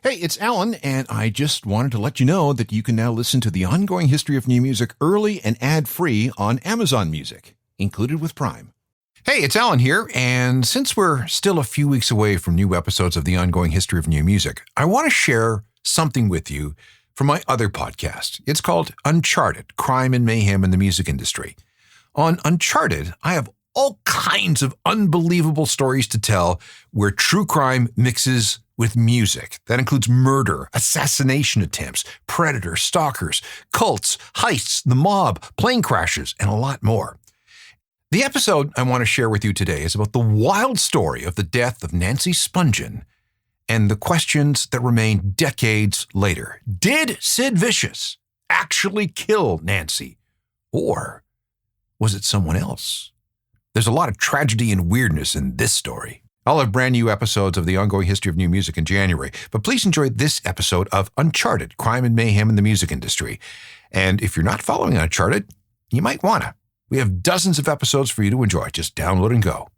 Hey, it's Alan, and I just wanted to let you know that you can now listen to the ongoing history of new music early and ad-free on Amazon Music, included with Prime. Hey, it's Alan here, and since we're still a few weeks away from new episodes of the ongoing history of new music, I want to share something with you from my other podcast. It's called Uncharted, Crime and Mayhem in the Music Industry. On Uncharted, I have all kinds of unbelievable stories to tell where true crime mixes with music. That includes murder, assassination attempts, predators, stalkers, cults, heists, the mob, plane crashes, and a lot more. The episode I want to share with you today is about the wild story of the death of Nancy Spungen and the questions that remain decades later. Did Sid Vicious actually kill Nancy? Or was it someone else? There's a lot of tragedy and weirdness in this story. I'll have brand new episodes of the ongoing history of new music in January, but please enjoy this episode of Uncharted, Crime and Mayhem in the Music Industry. And if you're not following Uncharted, you might want to. We have dozens of episodes for you to enjoy. Just download and go.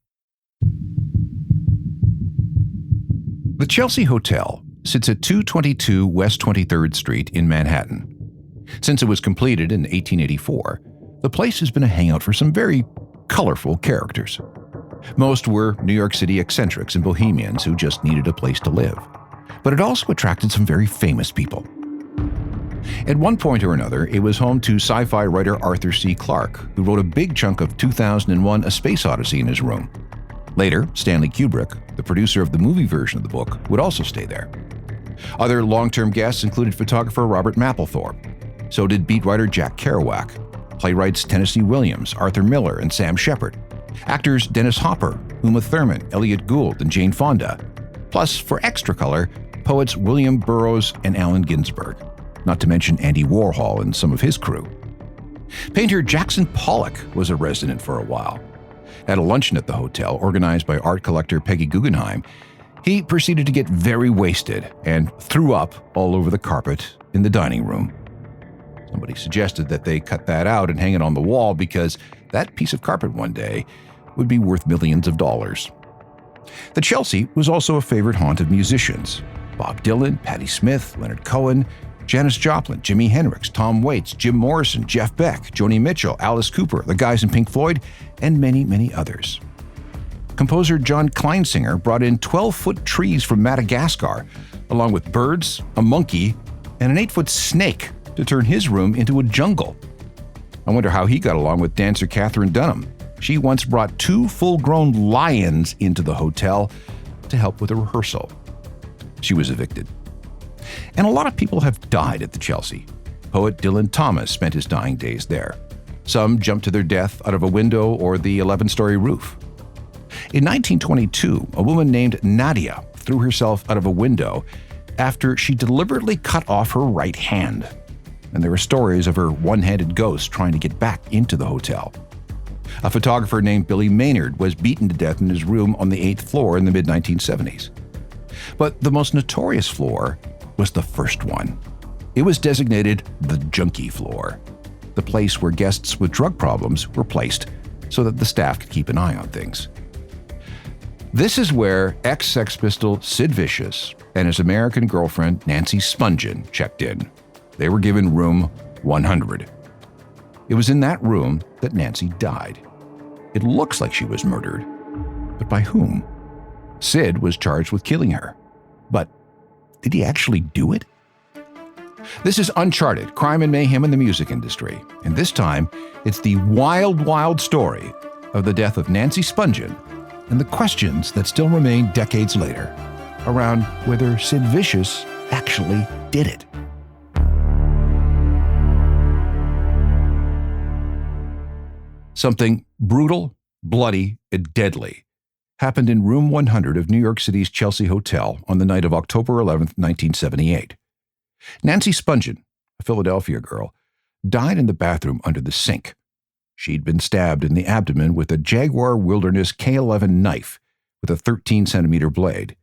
The Chelsea Hotel sits at 222 West 23rd Street in Manhattan. Since it was completed in 1884, the place has been a hangout for some very colorful characters. Most were New York City eccentrics and bohemians who just needed a place to live. But it also attracted some very famous people. At one point or another, it was home to sci-fi writer Arthur C. Clarke, who wrote a big chunk of 2001: A Space Odyssey in his room. Later, Stanley Kubrick, the producer of the movie version of the book, would also stay there. Other long-term guests included photographer Robert Mapplethorpe. So did beat writer Jack Kerouac, playwrights Tennessee Williams, Arthur Miller, and Sam Shepard. Actors Dennis Hopper, Uma Thurman, Elliot Gould, and Jane Fonda. Plus, for extra color, poets William Burroughs and Allen Ginsberg. Not to mention Andy Warhol and some of his crew. Painter Jackson Pollock was a resident for a while. At a luncheon at the hotel, organized by art collector Peggy Guggenheim, he proceeded to get very wasted and threw up all over the carpet in the dining room. Somebody suggested that they cut that out and hang it on the wall because that piece of carpet one day would be worth millions of dollars. The Chelsea was also a favorite haunt of musicians. Bob Dylan, Patti Smith, Leonard Cohen, Janis Joplin, Jimi Hendrix, Tom Waits, Jim Morrison, Jeff Beck, Joni Mitchell, Alice Cooper, the guys in Pink Floyd, and many, many others. Composer John Kleinsinger brought in 12-foot trees from Madagascar, along with birds, a monkey, and an 8-foot snake to turn his room into a jungle. I wonder how he got along with dancer Katherine Dunham. She once brought 2 full-grown lions into the hotel to help with a rehearsal. She was evicted. And a lot of people have died at the Chelsea. Poet Dylan Thomas spent his dying days there. Some jumped to their death out of a window or the 11-story roof. In 1922, a woman named Nadia threw herself out of a window after she deliberately cut off her right hand. And there are stories of her one-handed ghost trying to get back into the hotel. A photographer named Billy Maynard was beaten to death in his room on the 8th floor in the mid-1970s. But the most notorious floor was the first one. It was designated the junkie floor, the place where guests with drug problems were placed so that the staff could keep an eye on things. This is where ex-Sex Pistol Sid Vicious and his American girlfriend Nancy Spungen checked in. They were given room 100. It was in that room that Nancy died. It looks like she was murdered, but by whom? Sid was charged with killing her, but did he actually do it? This is Uncharted, Crime and Mayhem in the Music Industry, and this time it's the wild, wild story of the death of Nancy Spungen and the questions that still remain decades later around whether Sid Vicious actually did it. Something brutal, bloody, and deadly happened in room 100 of New York City's Chelsea Hotel on the night of October 11, 1978. Nancy Spungen, a Philadelphia girl, died in the bathroom under the sink. She'd been stabbed in the abdomen with a Jaguar Wilderness K11 knife with a 13-centimeter blade.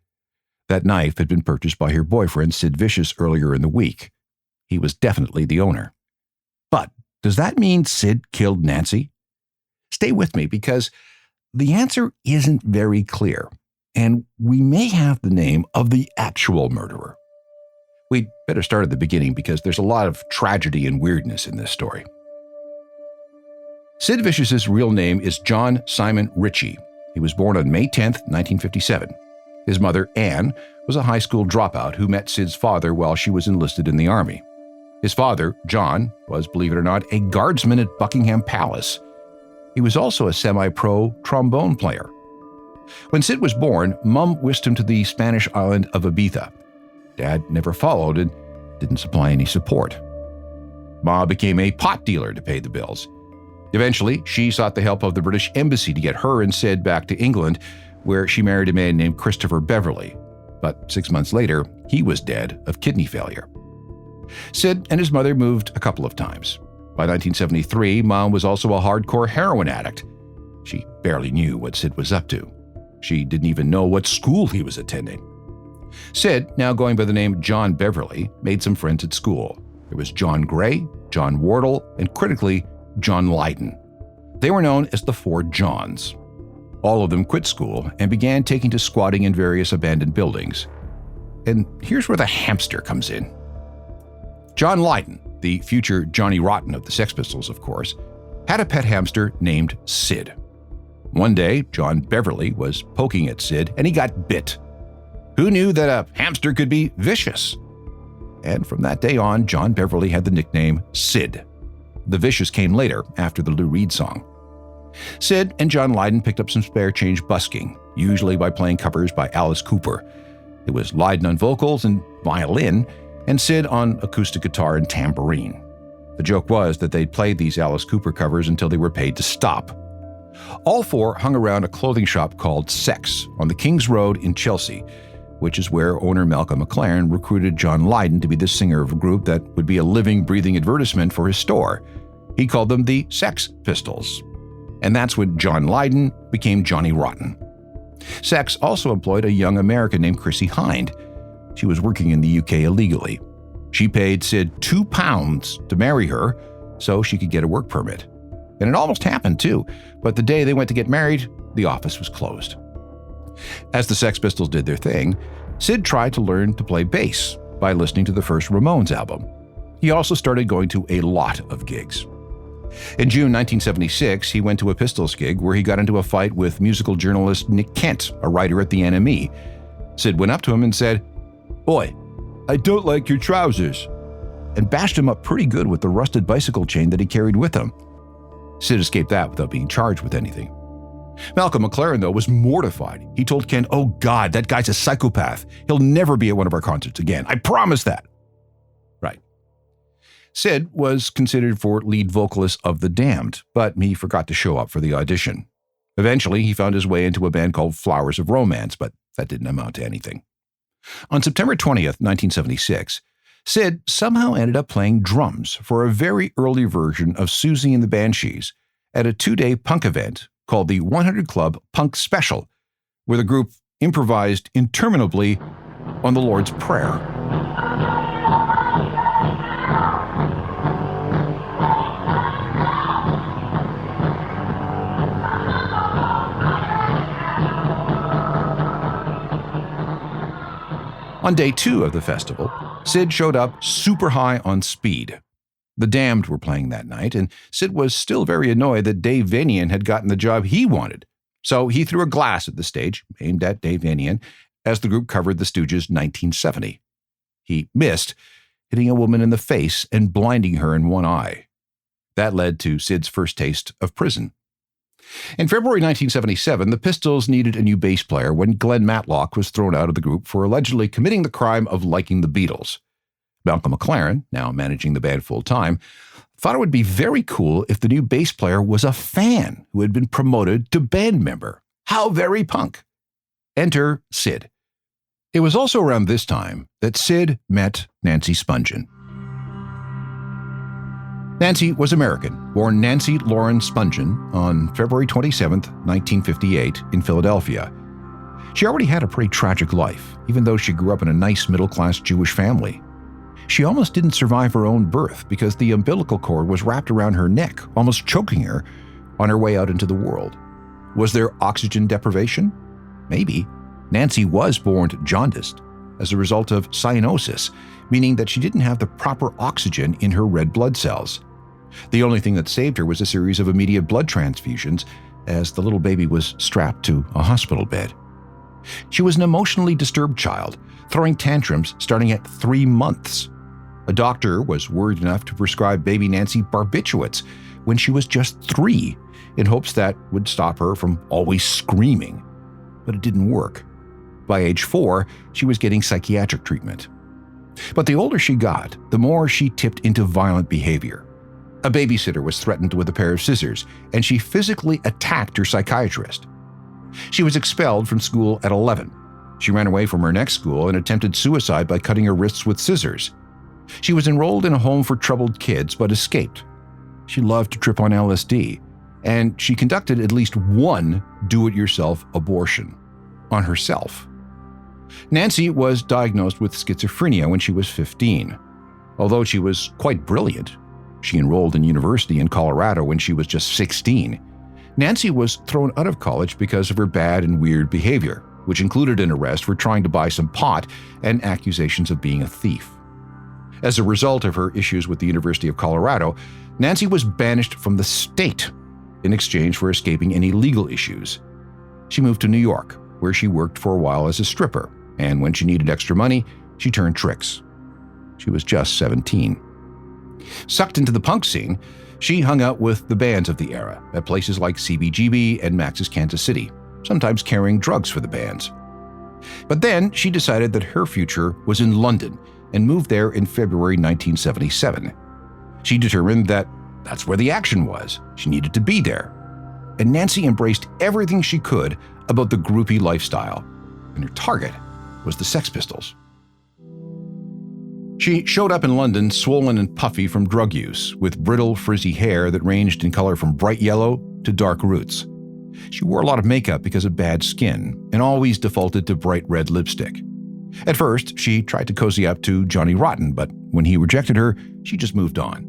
That knife had been purchased by her boyfriend Sid Vicious earlier in the week. He was definitely the owner. But does that mean Sid killed Nancy? Stay with me because the answer isn't very clear, and we may have the name of the actual murderer. We'd better start at the beginning because there's a lot of tragedy and weirdness in this story. Sid Vicious's real name is John Simon Ritchie. He was born on May 10, 1957. His mother, Anne, was a high school dropout who met Sid's father while she was enlisted in the Army. His father, John, was, believe it or not, a guardsman at Buckingham Palace. He was also a semi-pro trombone player. When Sid was born, Mum whisked him to the Spanish island of Ibiza. Dad never followed and didn't supply any support. Ma became a pot dealer to pay the bills. Eventually, she sought the help of the British Embassy to get her and Sid back to England, where she married a man named Christopher Beverley. But 6 months later, he was dead of kidney failure. Sid and his mother moved a couple of times. By 1973, Mom was also a hardcore heroin addict. She barely knew what Sid was up to. She didn't even know what school he was attending. Sid, now going by the name John Beverley, made some friends at school. There was John Gray, John Wardle, and critically, John Lydon. They were known as the Four Johns. All of them quit school and began taking to squatting in various abandoned buildings. And here's where the hamster comes in. John Lydon, the future Johnny Rotten of the Sex Pistols, of course, had a pet hamster named Sid. One day, John Beverley was poking at Sid and he got bit. Who knew that a hamster could be vicious? And from that day on, John Beverley had the nickname Sid. The Vicious came later, after the Lou Reed song. Sid and John Lydon picked up some spare change busking, usually by playing covers by Alice Cooper. It was Lydon on vocals and violin, and Sid on acoustic guitar and tambourine. The joke was that they'd played these Alice Cooper covers until they were paid to stop. All four hung around a clothing shop called Sex on the King's Road in Chelsea, which is where owner Malcolm McLaren recruited John Lydon to be the singer of a group that would be a living, breathing advertisement for his store. He called them the Sex Pistols. And that's when John Lydon became Johnny Rotten. Sex also employed a young American named Chrissy Hind. She was working in the UK illegally. She paid Sid £2 to marry her so she could get a work permit. And it almost happened too, but the day they went to get married, the office was closed. As the Sex Pistols did their thing, Sid tried to learn to play bass by listening to the first Ramones album. He also started going to a lot of gigs. In June 1976, he went to a Pistols gig where he got into a fight with musical journalist Nick Kent, a writer at the NME. Sid went up to him and said, "Oi, I don't like your trousers," and bashed him up pretty good with the rusted bicycle chain that he carried with him. Sid escaped that without being charged with anything. Malcolm McLaren, though, was mortified. He told Kent, "Oh God, that guy's a psychopath. He'll never be at one of our concerts again. I promise that." Right. Sid was considered for lead vocalist of The Damned, but he forgot to show up for the audition. Eventually, he found his way into a band called Flowers of Romance, but that didn't amount to anything. On September 20th, 1976, Sid somehow ended up playing drums for a very early version of Susie and the Banshees at a 2-day punk event called the 100 Club Punk Special, where the group improvised interminably on the Lord's Prayer. On day 2 of the festival, Sid showed up super high on speed. The Damned were playing that night, and Sid was still very annoyed that Dave Vanian had gotten the job he wanted. So he threw a glass at the stage, aimed at Dave Vanian, as the group covered the Stooges' 1970. He missed, hitting a woman in the face and blinding her in one eye. That led to Sid's first taste of prison. In February 1977, the Pistols needed a new bass player when Glenn Matlock was thrown out of the group for allegedly committing the crime of liking the Beatles. Malcolm McLaren, now managing the band full-time, thought it would be very cool if the new bass player was a fan who had been promoted to band member. How very punk. Enter Sid. It was also around this time that Sid met Nancy Spungen. Nancy was American, born Nancy Lauren Spungen on February 27, 1958, in Philadelphia. She already had a pretty tragic life, even though she grew up in a nice middle-class Jewish family. She almost didn't survive her own birth because the umbilical cord was wrapped around her neck, almost choking her on her way out into the world. Was there oxygen deprivation? Maybe. Nancy was born jaundiced. as a result of cyanosis, meaning that she didn't have the proper oxygen in her red blood cells. The only thing that saved her was a series of immediate blood transfusions, as the little baby was strapped to a hospital bed. She was an emotionally disturbed child, throwing tantrums starting at 3 months. A doctor was worried enough to prescribe baby Nancy barbiturates when she was just 3, in hopes that would stop her from always screaming. But it didn't work. By age 4, she was getting psychiatric treatment. But the older she got, the more she tipped into violent behavior. A babysitter was threatened with a pair of scissors, and she physically attacked her psychiatrist. She was expelled from school at 11. She ran away from her next school and attempted suicide by cutting her wrists with scissors. She was enrolled in a home for troubled kids, but escaped. She loved to trip on LSD, and she conducted at least one do-it-yourself abortion on herself. Nancy was diagnosed with schizophrenia when she was 15. Although she was quite brilliant, she enrolled in university in Colorado when she was just 16. Nancy was thrown out of college because of her bad and weird behavior, which included an arrest for trying to buy some pot and accusations of being a thief. As a result of her issues with the University of Colorado, Nancy was banished from the state in exchange for escaping any legal issues. She moved to New York, where she worked for a while as a stripper, and when she needed extra money, she turned tricks. She was just 17. Sucked into the punk scene, she hung out with the bands of the era at places like CBGB and Max's Kansas City, sometimes carrying drugs for the bands. But then she decided that her future was in London and moved there in February 1977. She determined that that's where the action was. She needed to be there. And Nancy embraced everything she could about the groupie lifestyle, and her target was the Sex Pistols. She showed up in London swollen and puffy from drug use, with brittle, frizzy hair that ranged in color from bright yellow to dark roots. She wore a lot of makeup because of bad skin, and always defaulted to bright red lipstick. At first, she tried to cozy up to Johnny Rotten, but when he rejected her, she just moved on.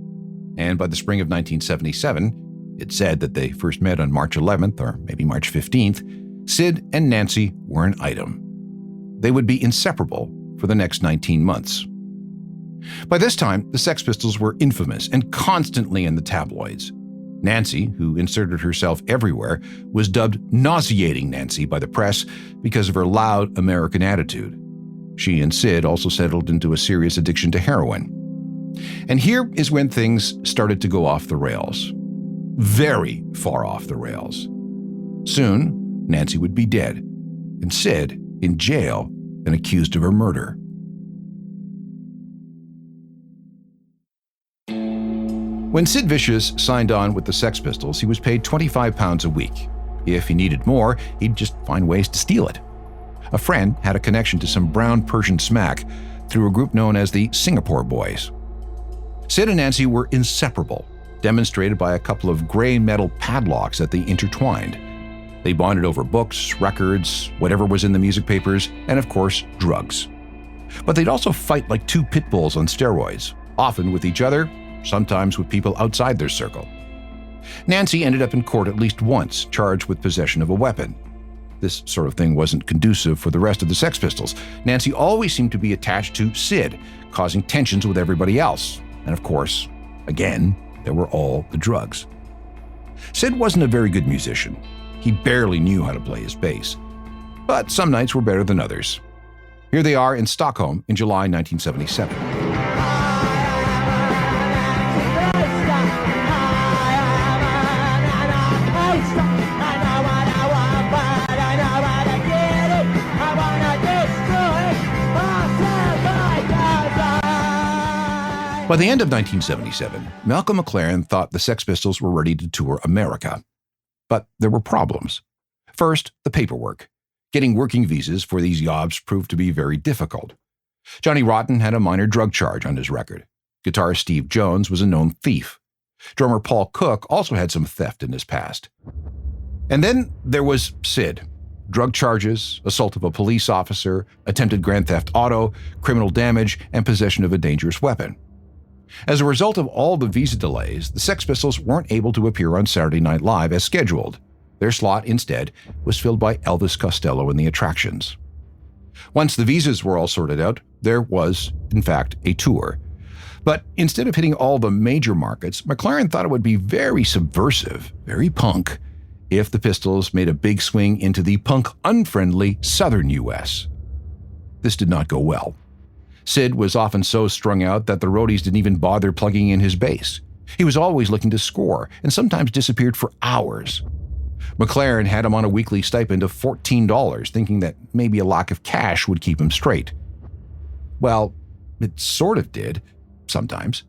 And by the spring of 1977, it's said that they first met on March 11th or maybe March 15th, Sid and Nancy were an item. They would be inseparable for the next 19 months. By this time, the Sex Pistols were infamous and constantly in the tabloids. Nancy, who inserted herself everywhere, was dubbed Nauseating Nancy by the press because of her loud American attitude. She and Sid also settled into a serious addiction to heroin. And here is when things started to go off the rails. Very far off the rails. Soon, Nancy would be dead, and Sid in jail and accused of her murder. When Sid Vicious signed on with the Sex Pistols, he was paid £25 a week. If he needed more, he'd just find ways to steal it. A friend had a connection to some brown Persian smack through a group known as the Singapore Boys. Sid and Nancy were inseparable, demonstrated by a couple of gray metal padlocks that they intertwined. They bonded over books, records, whatever was in the music papers, and of course, drugs. But they'd also fight like two pit bulls on steroids, often with each other, sometimes with people outside their circle. Nancy ended up in court at least once, charged with possession of a weapon. This sort of thing wasn't conducive for the rest of the Sex Pistols. Nancy always seemed to be attached to Sid, causing tensions with everybody else. And of course, again, there were all the drugs. Sid wasn't a very good musician. He barely knew how to play his bass. But some nights were better than others. Here they are in Stockholm in July 1977. By the end of 1977, Malcolm McLaren thought the Sex Pistols were ready to tour America. But there were problems. First, the paperwork. Getting working visas for these yobs proved to be very difficult. Johnny Rotten had a minor drug charge on his record. Guitarist Steve Jones was a known thief. Drummer Paul Cook also had some theft in his past. And then there was Sid. Drug charges, assault of a police officer, attempted grand theft auto, criminal damage, and possession of a dangerous weapon. As a result of all the visa delays, the Sex Pistols weren't able to appear on Saturday Night Live as scheduled. Their slot, instead, was filled by Elvis Costello and the Attractions. Once the visas were all sorted out, there was, in fact, a tour. But instead of hitting all the major markets, McLaren thought it would be very subversive, very punk, if the Pistols made a big swing into the punk-unfriendly southern U.S. This did not go well. Sid was often so strung out that the roadies didn't even bother plugging in his bass. He was always looking to score, and sometimes disappeared for hours. McLaren had him on a weekly stipend of $14, thinking that maybe a lack of cash would keep him straight. Well, it sort of did, sometimes.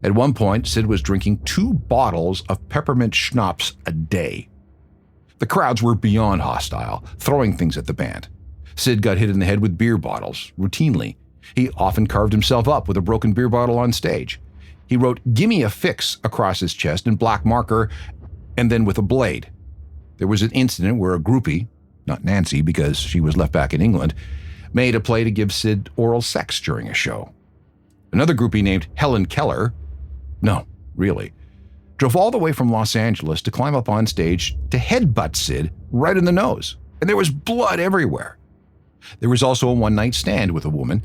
At one point, Sid was drinking 2 bottles of peppermint schnapps a day. The crowds were beyond hostile, throwing things at the band. Sid got hit in the head with beer bottles, routinely. He often carved himself up with a broken beer bottle on stage. He wrote "Gimme a Fix" across his chest in black marker, and then with a blade. There was an incident where a groupie, not Nancy because she was left back in England, made a play to give Sid oral sex during a show. Another groupie named Helen Keller, no, really, drove all the way from Los Angeles to climb up on stage to headbutt Sid right in the nose, and there was blood everywhere. There was also a one-night stand with a woman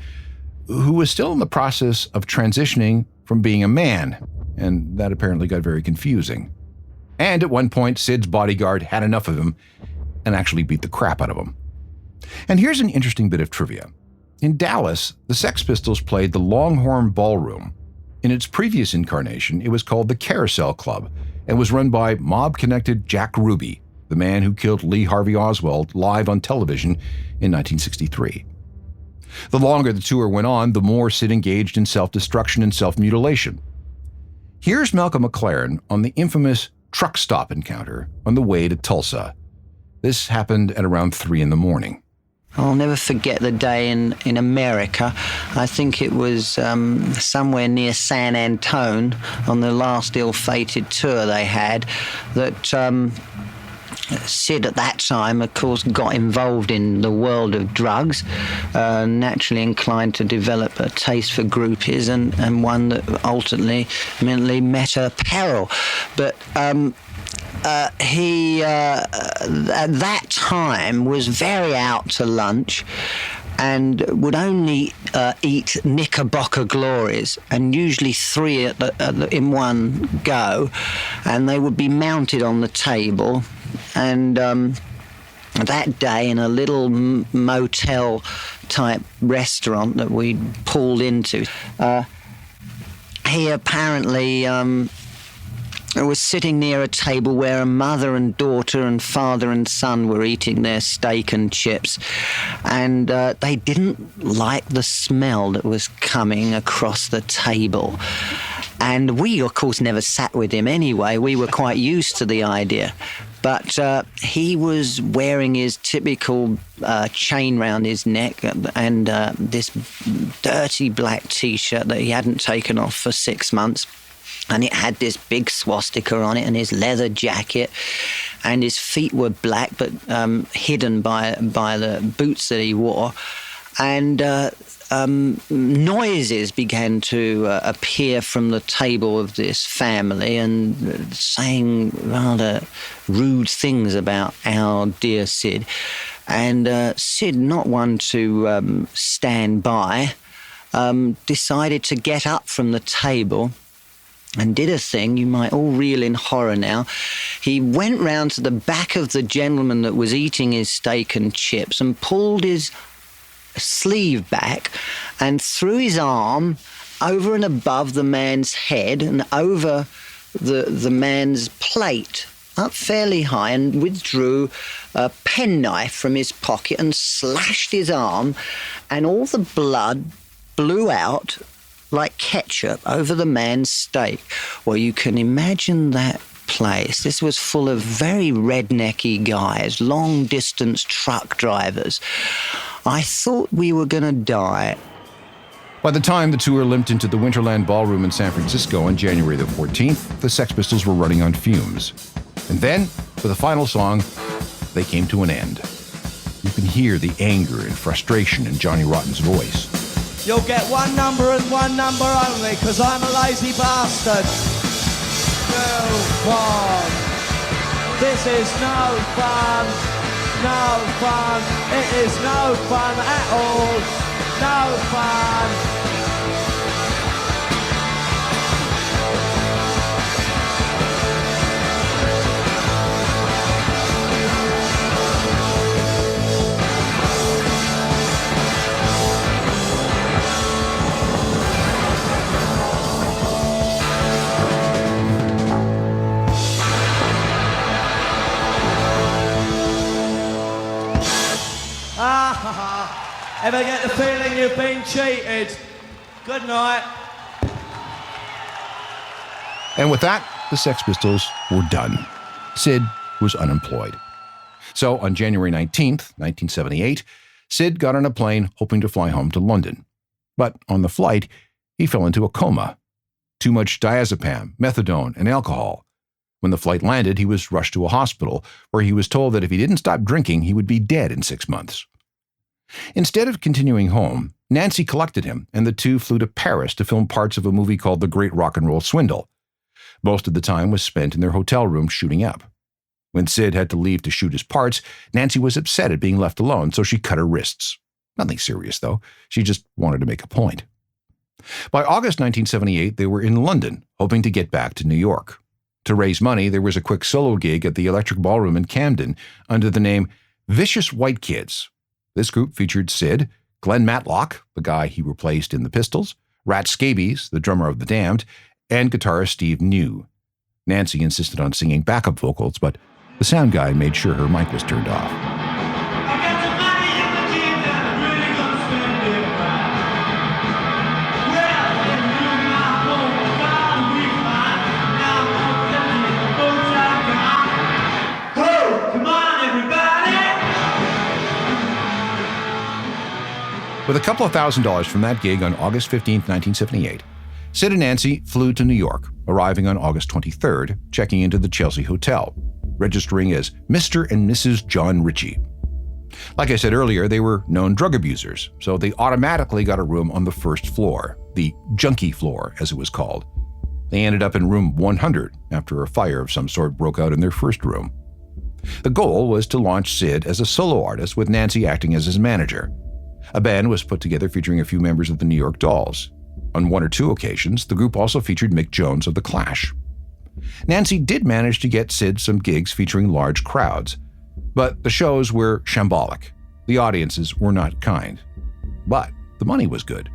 who was still in the process of transitioning from being a man, and that apparently got very confusing. And at one point, Sid's bodyguard had enough of him and actually beat the crap out of him. And here's an interesting bit of trivia. In Dallas, the Sex Pistols played the Longhorn Ballroom. In its previous incarnation, it was called the Carousel Club and was run by mob-connected Jack Ruby, the man who killed Lee Harvey Oswald live on television in 1963. The longer the tour went on, the more Sid engaged in self-destruction and self-mutilation. Here's Malcolm McLaren on the infamous truck stop encounter on the way to Tulsa. This happened at around 3 a.m. I'll never forget the day in America. I think it was somewhere near San Antone on the last ill-fated tour they had that Sid at that time, of course, got involved in the world of drugs, naturally inclined to develop a taste for groupies and one that ultimately met her peril. But he, at that time, was very out to lunch and would only eat Knickerbocker Glories, and usually 3 in one go, and they would be mounted on the table. And that day, in a little motel-type restaurant that we pulled into, he apparently was sitting near a table where a mother and daughter and father and son were eating their steak and chips, and they didn't like the smell that was coming across the table. And we, of course, never sat with him anyway. We were quite used to the idea. But he was wearing his typical chain round his neck and this dirty black T-shirt that he hadn't taken off for 6 months. And it had this big swastika on it, and his leather jacket, and his feet were black but hidden by the boots that he wore. And noises began to appear from the table of this family and saying rather rude things about our dear Sid. And Sid, not one to stand by, decided to get up from the table and did a thing you might all reel in horror now. He went round to the back of the gentleman that was eating his steak and chips and pulled his sleeve back and threw his arm over and above the man's head and over the man's plate, up fairly high, and withdrew a penknife from his pocket and slashed his arm, and all the blood blew out like ketchup over the man's steak. Well, you can imagine that place. This was full of very rednecky guys, long-distance truck drivers. I thought we were going to die. By the time the tour limped into the Winterland Ballroom in San Francisco on January the 14th, the Sex Pistols were running on fumes. And then, for the final song, they came to an end. You can hear the anger and frustration in Johnny Rotten's voice. You'll get one number and one number only, because I'm a lazy bastard. 2, 1. This is no fun. no fun. It is no fun at all. No fun. Ever get the feeling you've been cheated? Good night. And with that, the Sex Pistols were done. Sid was unemployed. So on January 19th, 1978, Sid got on a plane hoping to fly home to London. But on the flight, he fell into a coma. Too much diazepam, methadone, and alcohol. When the flight landed, he was rushed to a hospital where he was told that if he didn't stop drinking, he would be dead in 6 months. Instead of continuing home, Nancy collected him, and the two flew to Paris to film parts of a movie called The Great Rock and Roll Swindle. Most of the time was spent in their hotel room shooting up. When Sid had to leave to shoot his parts, Nancy was upset at being left alone, so she cut her wrists. Nothing serious, though. She just wanted to make a point. By August 1978, they were in London, hoping to get back to New York. To raise money, there was a quick solo gig at the Electric Ballroom in Camden under the name Vicious White Kids. This group featured Sid, Glenn Matlock, the guy he replaced in the Pistols, Rat Scabies, the drummer of The Damned, and guitarist Steve New. Nancy insisted on singing backup vocals, but the sound guy made sure her mic was turned off. With a couple of $1,000s from that gig on August 15, 1978, Sid and Nancy flew to New York, arriving on August 23rd, checking into the Chelsea Hotel, registering as Mr. and Mrs. John Ritchie. Like I said earlier, they were known drug abusers, so they automatically got a room on the first floor, the junkie floor, as it was called. They ended up in room 100 after a fire of some sort broke out in their first room. The goal was to launch Sid as a solo artist with Nancy acting as his manager. A band was put together featuring a few members of the New York Dolls. On one or two occasions, the group also featured Mick Jones of The Clash. Nancy did manage to get Sid some gigs featuring large crowds, but the shows were shambolic. The audiences were not kind. But the money was good.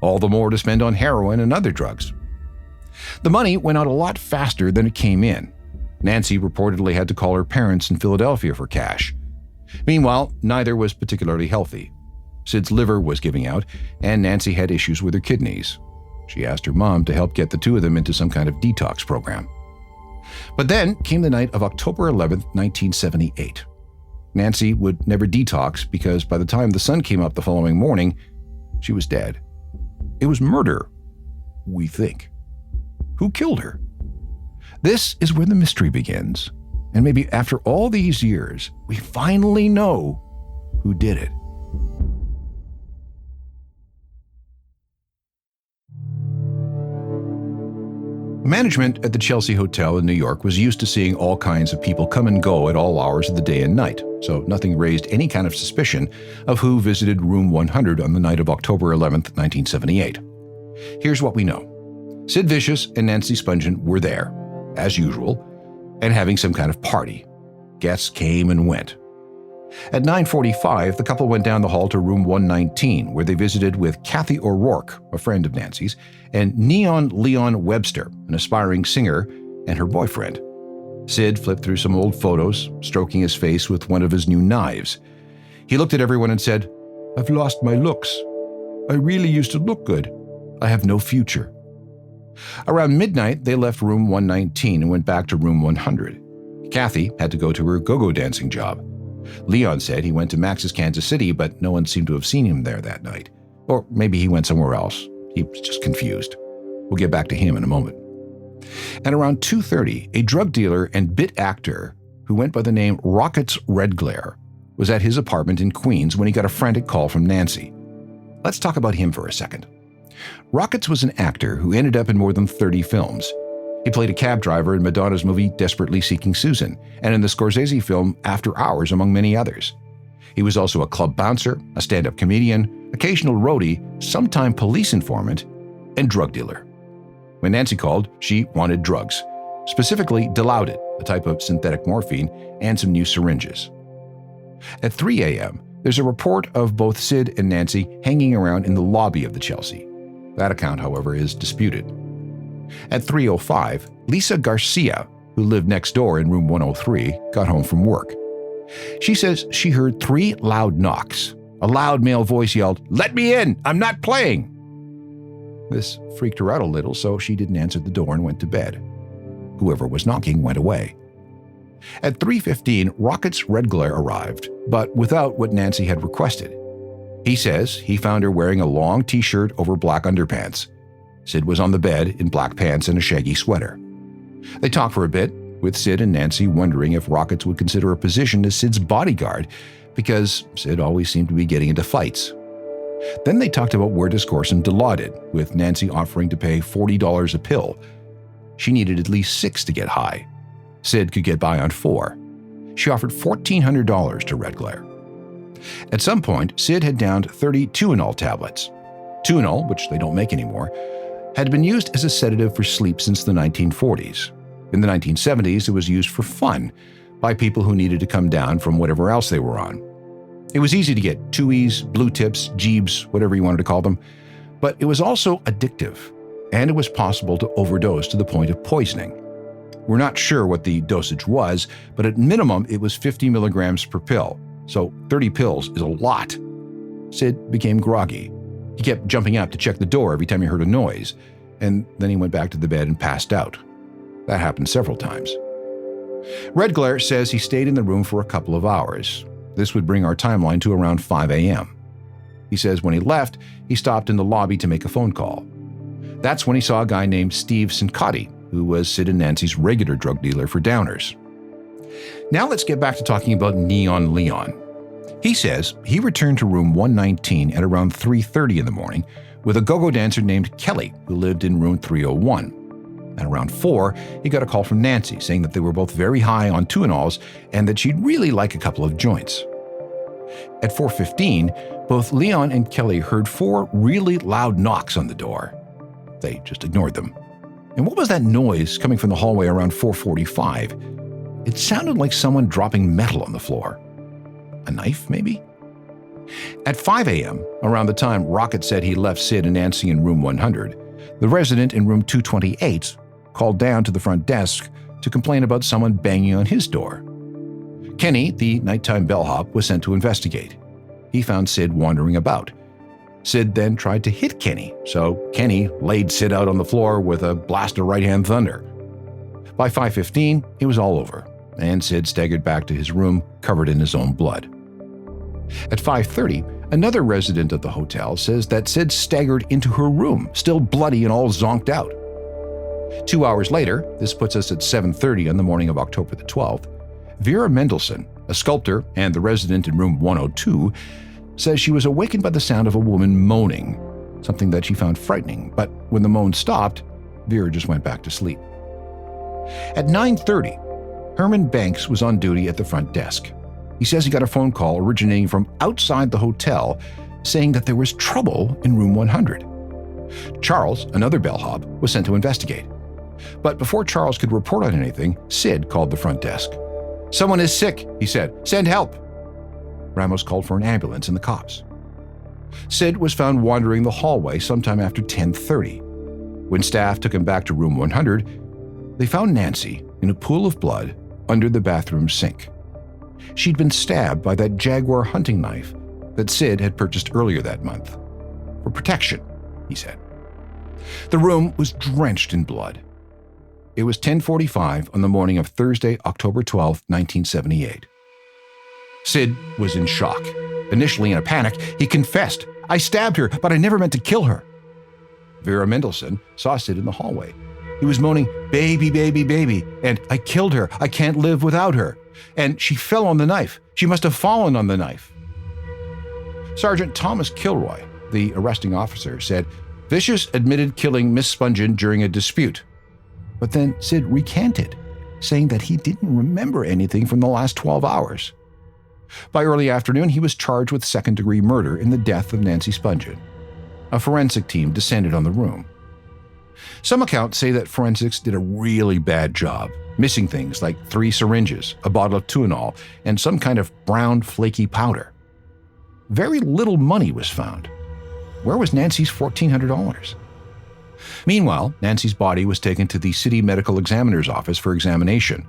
All the more to spend on heroin and other drugs. The money went out a lot faster than it came in. Nancy reportedly had to call her parents in Philadelphia for cash. Meanwhile, neither was particularly healthy. Sid's liver was giving out, and Nancy had issues with her kidneys. She asked her mom to help get the two of them into some kind of detox program. But then came the night of October 11, 1978. Nancy would never detox because by the time the sun came up the following morning, she was dead. It was murder, we think. Who killed her? This is where the mystery begins. And maybe after all these years, we finally know who did it. Management at the Chelsea Hotel in New York was used to seeing all kinds of people come and go at all hours of the day and night, so nothing raised any kind of suspicion of who visited room 100 on the night of October 11th, 1978. Here's what we know. Sid Vicious and Nancy Spungen were there, as usual, and having some kind of party. Guests came and went. At 9:45, the couple went down the hall to room 119, where they visited with Kathy O'Rourke, a friend of Nancy's, and Neon Leon Webster, an aspiring singer, and her boyfriend. Sid flipped through some old photos, stroking his face with one of his new knives. He looked at everyone and said, "I've lost my looks. I really used to look good. I have no future." Around midnight, they left room 119 and went back to room 100. Kathy had to go to her go-go dancing job. Leon said he went to Max's Kansas City, but no one seemed to have seen him there that night. Or maybe he went somewhere else. He was just confused. We'll get back to him in a moment. At around 2:30, a drug dealer and bit actor who went by the name Rockets Redglare was at his apartment in Queens when he got a frantic call from Nancy. Let's talk about him for a second. Rockets was an actor who ended up in more than 30 films. He played a cab driver in Madonna's movie Desperately Seeking Susan and in the Scorsese film After Hours, among many others. He was also a club bouncer, a stand-up comedian, occasional roadie, sometime police informant, and drug dealer. When Nancy called, she wanted drugs, specifically Dilaudid, a type of synthetic morphine, and some new syringes. At 3 a.m., there's a report of both Sid and Nancy hanging around in the lobby of the Chelsea. That account, however, is disputed. At 3:05, Lisa Garcia, who lived next door in room 103, got home from work. She says she heard 3 loud knocks. A loud male voice yelled, "Let me in! I'm not playing!" This freaked her out a little, so she didn't answer the door and went to bed. Whoever was knocking went away. At 3:15, Rocket's red glare arrived, but without what Nancy had requested. He says he found her wearing a long t-shirt over black underpants. Sid was on the bed in black pants and a shaggy sweater. They talked for a bit, with Sid and Nancy wondering if Rockets would consider a position as Sid's bodyguard, because Sid always seemed to be getting into fights. Then they talked about where to score some Dilaudid, with Nancy offering to pay $40 a pill. She needed at least 6 to get high. Sid could get by on 4. She offered $1,400 to Red Glare. At some point, Sid had downed 30 Tuinol tablets. Tuinol, which they don't make anymore, had been used as a sedative for sleep since the 1940s. In the 1970s, it was used for fun by people who needed to come down from whatever else they were on. It was easy to get Tuies, Blue Tips, Jeebs, whatever you wanted to call them, but it was also addictive, and it was possible to overdose to the point of poisoning. We're not sure what the dosage was, but at minimum it was 50 milligrams per pill, so 30 pills is a lot. Sid became groggy. He kept jumping up to check the door every time he heard a noise, and then he went back to the bed and passed out. That happened several times. Red Glare says he stayed in the room for a couple of hours. This would bring our timeline to around 5 a.m. He says when he left, he stopped in the lobby to make a phone call. That's when he saw a guy named Steve Sincotti, who was Sid and Nancy's regular drug dealer for downers. Now let's get back to talking about Neon Leon. He says he returned to room 119 at around 3:30 in the morning with a go-go dancer named Kelly, who lived in room 301. At around 4, he got a call from Nancy saying that they were both very high on Tuinols and that she'd really like a couple of joints. At 4:15, both Leon and Kelly heard 4 really loud knocks on the door. They just ignored them. And what was that noise coming from the hallway around 4:45? It sounded like someone dropping metal on the floor. A knife, maybe? At 5 a.m., around the time Rocket said he left Sid and Nancy in room 100, the resident in room 228 called down to the front desk to complain about someone banging on his door. Kenny, the nighttime bellhop, was sent to investigate. He found Sid wandering about. Sid then tried to hit Kenny, so Kenny laid Sid out on the floor with a blast of right-hand thunder. By 5:15, it was all over, and Sid staggered back to his room covered in his own blood. At 5:30, another resident of the hotel says that Sid staggered into her room, still bloody and all zonked out. 2 hours later, this puts us at 7:30 on the morning of October the 12th, Vera Mendelsohn, a sculptor and the resident in room 102, says she was awakened by the sound of a woman moaning, something that she found frightening, but when the moan stopped, Vera just went back to sleep. At 9:30, Herman Banks was on duty at the front desk. He says he got a phone call originating from outside the hotel saying that there was trouble in room 100. Charles, another bellhop, was sent to investigate. But before Charles could report on anything, Sid called the front desk. "Someone is sick," he said. "Send help." Ramos called for an ambulance and the cops. Sid was found wandering the hallway sometime after 10:30. When staff took him back to room 100, they found Nancy in a pool of blood under the bathroom sink. She'd been stabbed by that Jaguar hunting knife that Sid had purchased earlier that month. For protection, he said. The room was drenched in blood. It was 10:45 on the morning of Thursday, October 12, 1978. Sid was in shock. Initially in a panic, he confessed, "I stabbed her, but I never meant to kill her." Vera Mendelsohn saw Sid in the hallway. He was moaning, "Baby, baby, baby," and "I killed her. I can't live without her." And she fell on the knife. She must have fallen on the knife. Sergeant Thomas Kilroy, the arresting officer, said, "Vicious admitted killing Miss Spungen during a dispute." But then Sid recanted, saying that he didn't remember anything from the last 12 hours. By early afternoon, he was charged with second-degree murder in the death of Nancy Spungen. A forensic team descended on the room. Some accounts say that forensics did a really bad job, missing things like 3 syringes, a bottle of Tuinol, and some kind of brown, flaky powder. Very little money was found. Where was Nancy's $1,400? Meanwhile, Nancy's body was taken to the city medical examiner's office for examination.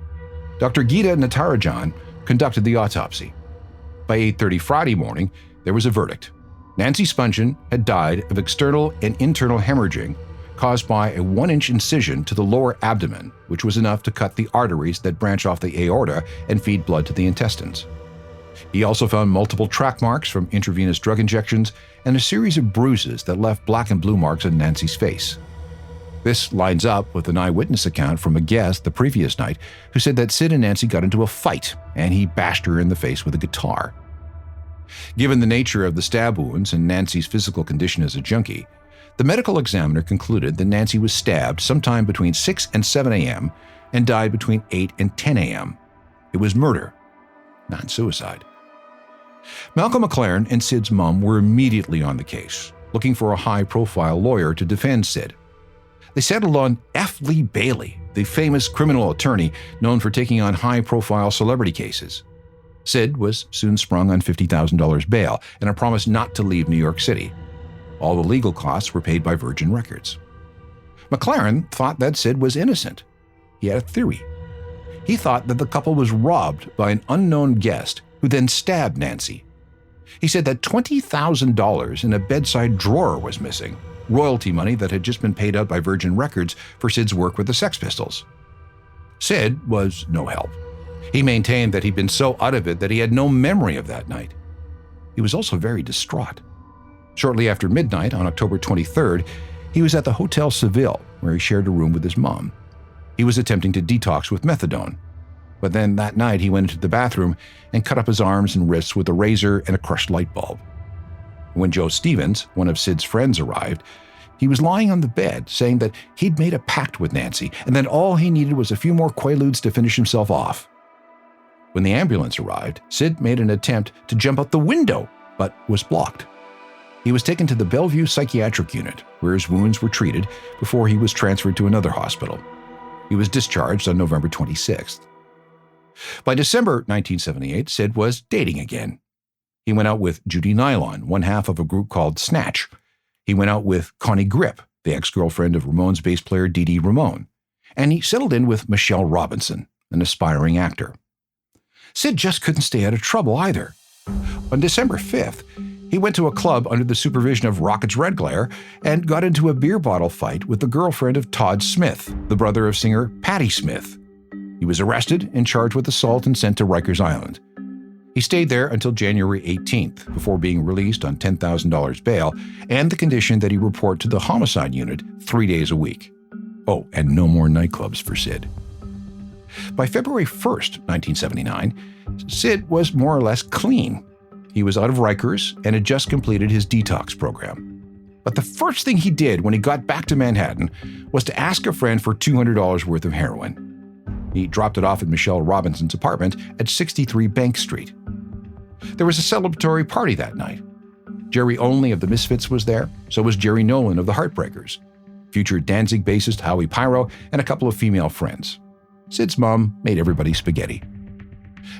Dr. Geeta Natarajan conducted the autopsy. By 8:30 Friday morning, there was a verdict. Nancy Spungen had died of external and internal hemorrhaging caused by a 1-inch incision to the lower abdomen, which was enough to cut the arteries that branch off the aorta and feed blood to the intestines. He also found multiple track marks from intravenous drug injections and a series of bruises that left black and blue marks on Nancy's face. This lines up with an eyewitness account from a guest the previous night who said that Sid and Nancy got into a fight and he bashed her in the face with a guitar. Given the nature of the stab wounds and Nancy's physical condition as a junkie, the medical examiner concluded that Nancy was stabbed sometime between 6 and 7 a.m. and died between 8 and 10 a.m. It was murder, not suicide. Malcolm McLaren and Sid's mom were immediately on the case, looking for a high-profile lawyer to defend Sid. They settled on F. Lee Bailey, the famous criminal attorney known for taking on high-profile celebrity cases. Sid was soon sprung on $50,000 bail and a promise not to leave New York City. All the legal costs were paid by Virgin Records. McLaren thought that Sid was innocent. He had a theory. He thought that the couple was robbed by an unknown guest who then stabbed Nancy. He said that $20,000 in a bedside drawer was missing, royalty money that had just been paid out by Virgin Records for Sid's work with the Sex Pistols. Sid was no help. He maintained that he'd been so out of it that he had no memory of that night. He was also very distraught. Shortly after midnight on October 23rd, he was at the Hotel Seville, where he shared a room with his mom. He was attempting to detox with methadone. But then that night he went into the bathroom and cut up his arms and wrists with a razor and a crushed light bulb. When Joe Stevens, one of Sid's friends, arrived, he was lying on the bed saying that he'd made a pact with Nancy and that all he needed was a few more Quaaludes to finish himself off. When the ambulance arrived, Sid made an attempt to jump out the window, but was blocked. He was taken to the Bellevue Psychiatric Unit, where his wounds were treated before he was transferred to another hospital. He was discharged on November 26th. By December 1978, Sid was dating again. He went out with Judy Nylon, one half of a group called Snatch. He went out with Connie Grip, the ex-girlfriend of Ramones bass player Dee Dee Ramone. And he settled in with Michelle Robinson, an aspiring actor. Sid just couldn't stay out of trouble either. On December 5th, he went to a club under the supervision of Rockets Red Glare and got into a beer bottle fight with the girlfriend of Todd Smith, the brother of singer Patti Smith. He was arrested and charged with assault and sent to Rikers Island. He stayed there until January 18th before being released on $10,000 bail and the condition that he report to the homicide unit 3 days a week. Oh, and no more nightclubs for Sid. By February 1st, 1979, Sid was more or less clean. He was out of Rikers and had just completed his detox program. But the first thing he did when he got back to Manhattan was to ask a friend for $200 worth of heroin. He dropped it off at Michelle Robinson's apartment at 63 Bank Street. There was a celebratory party that night. Jerry Only of the Misfits was there, so was Jerry Nolan of the Heartbreakers, future Danzig bassist Howie Pyro, and a couple of female friends. Sid's mom made everybody spaghetti.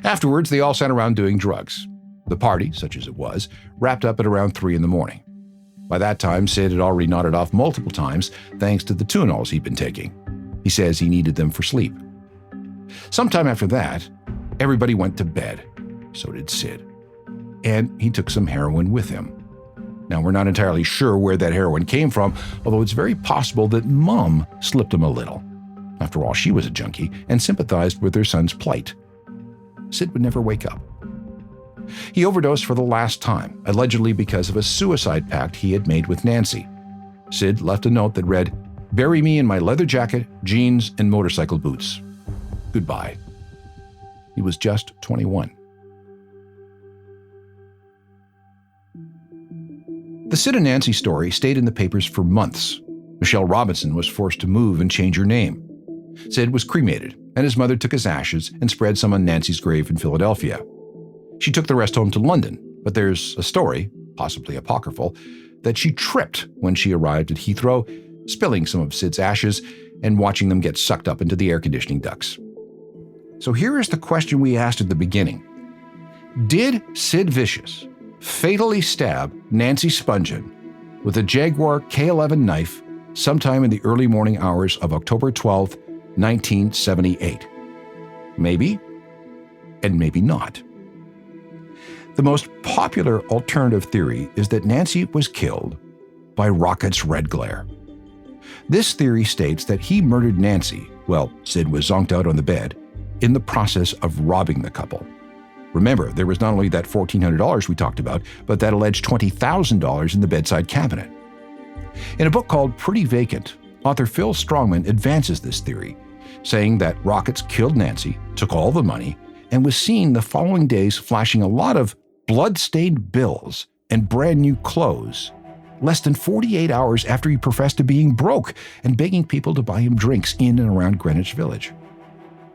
Afterwards, they all sat around doing drugs. The party, such as it was, wrapped up at around 3 in the morning. By that time, Sid had already nodded off multiple times thanks to the Tuinols he'd been taking. He says he needed them for sleep. Sometime after that, everybody went to bed. So did Sid. And he took some heroin with him. Now, we're not entirely sure where that heroin came from, although it's very possible that Mom slipped him a little. After all, she was a junkie and sympathized with her son's plight. Sid would never wake up. He overdosed for the last time, allegedly because of a suicide pact he had made with Nancy. Sid left a note that read, "Bury me in my leather jacket, jeans, and motorcycle boots. Goodbye." He was just 21. The Sid and Nancy story stayed in the papers for months. Michelle Robinson was forced to move and change her name. Sid was cremated, and his mother took his ashes and spread some on Nancy's grave in Philadelphia. She took the rest home to London, but there's a story, possibly apocryphal, that she tripped when she arrived at Heathrow, spilling some of Sid's ashes and watching them get sucked up into the air conditioning ducts. So here is the question we asked at the beginning. Did Sid Vicious fatally stab Nancy Spungen with a Jaguar K11 knife sometime in the early morning hours of October 12, 1978? Maybe, and maybe not. The most popular alternative theory is that Nancy was killed by Rocket's red glare. This theory states that he murdered Nancy, while Sid was zonked out on the bed, in the process of robbing the couple. Remember, there was not only that $1,400 we talked about, but that alleged $20,000 in the bedside cabinet. In a book called Pretty Vacant, author Phil Strongman advances this theory, saying that Rockets killed Nancy, took all the money, and was seen the following days flashing a lot of blood-stained bills and brand new clothes, less than 48 hours after he professed to being broke and begging people to buy him drinks in and around Greenwich Village.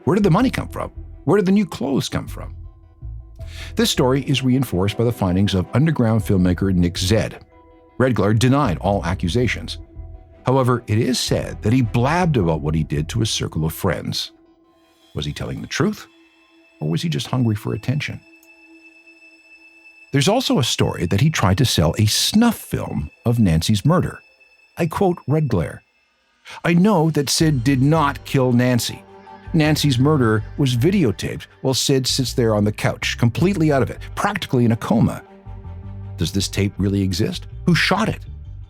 Where did the money come from? Where did the new clothes come from? This story is reinforced by the findings of underground filmmaker Nick Zedd. Redglare denied all accusations. However, it is said that he blabbed about what he did to his circle of friends. Was he telling the truth? Or was he just hungry for attention? There's also a story that he tried to sell a snuff film of Nancy's murder. I quote Redglare, "I know that Sid did not kill Nancy. Nancy's murder was videotaped while Sid sits there on the couch, completely out of it, practically in a coma. Does this tape really exist? Who shot it?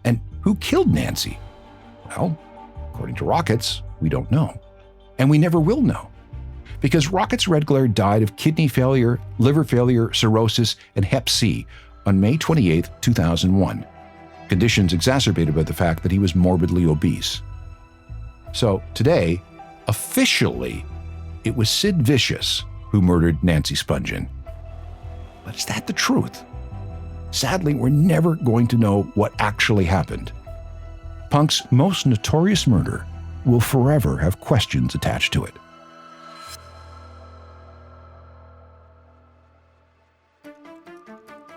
And who killed Nancy? Well, according to Rockets, we don't know. And we never will know. Because Rockets Redglare died of kidney failure, liver failure, cirrhosis, and Hep C on May 28, 2001. Conditions exacerbated by the fact that he was morbidly obese. So today, officially, it was Sid Vicious who murdered Nancy Spungen. But is that the truth? Sadly, we're never going to know what actually happened. Punk's most notorious murder will forever have questions attached to it.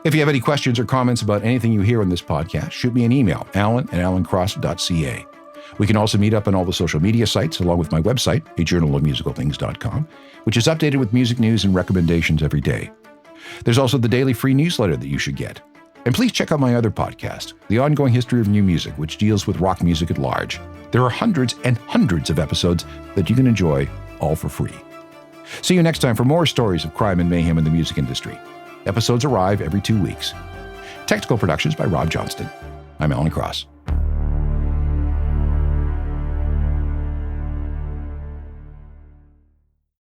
If you have any questions or comments about anything you hear on this podcast, shoot me an email, alan@alancross.ca. We can also meet up on all the social media sites, along with my website, ajournalofmusicalthings.com, which is updated with music news and recommendations every day. There's also the daily free newsletter that you should get. And please check out my other podcast, The Ongoing History of New Music, which deals with rock music at large. There are hundreds and hundreds of episodes that you can enjoy, all for free. See you next time for more stories of crime and mayhem in the music industry. Episodes arrive every 2 weeks. Technical productions by Rob Johnston. I'm Alan Cross.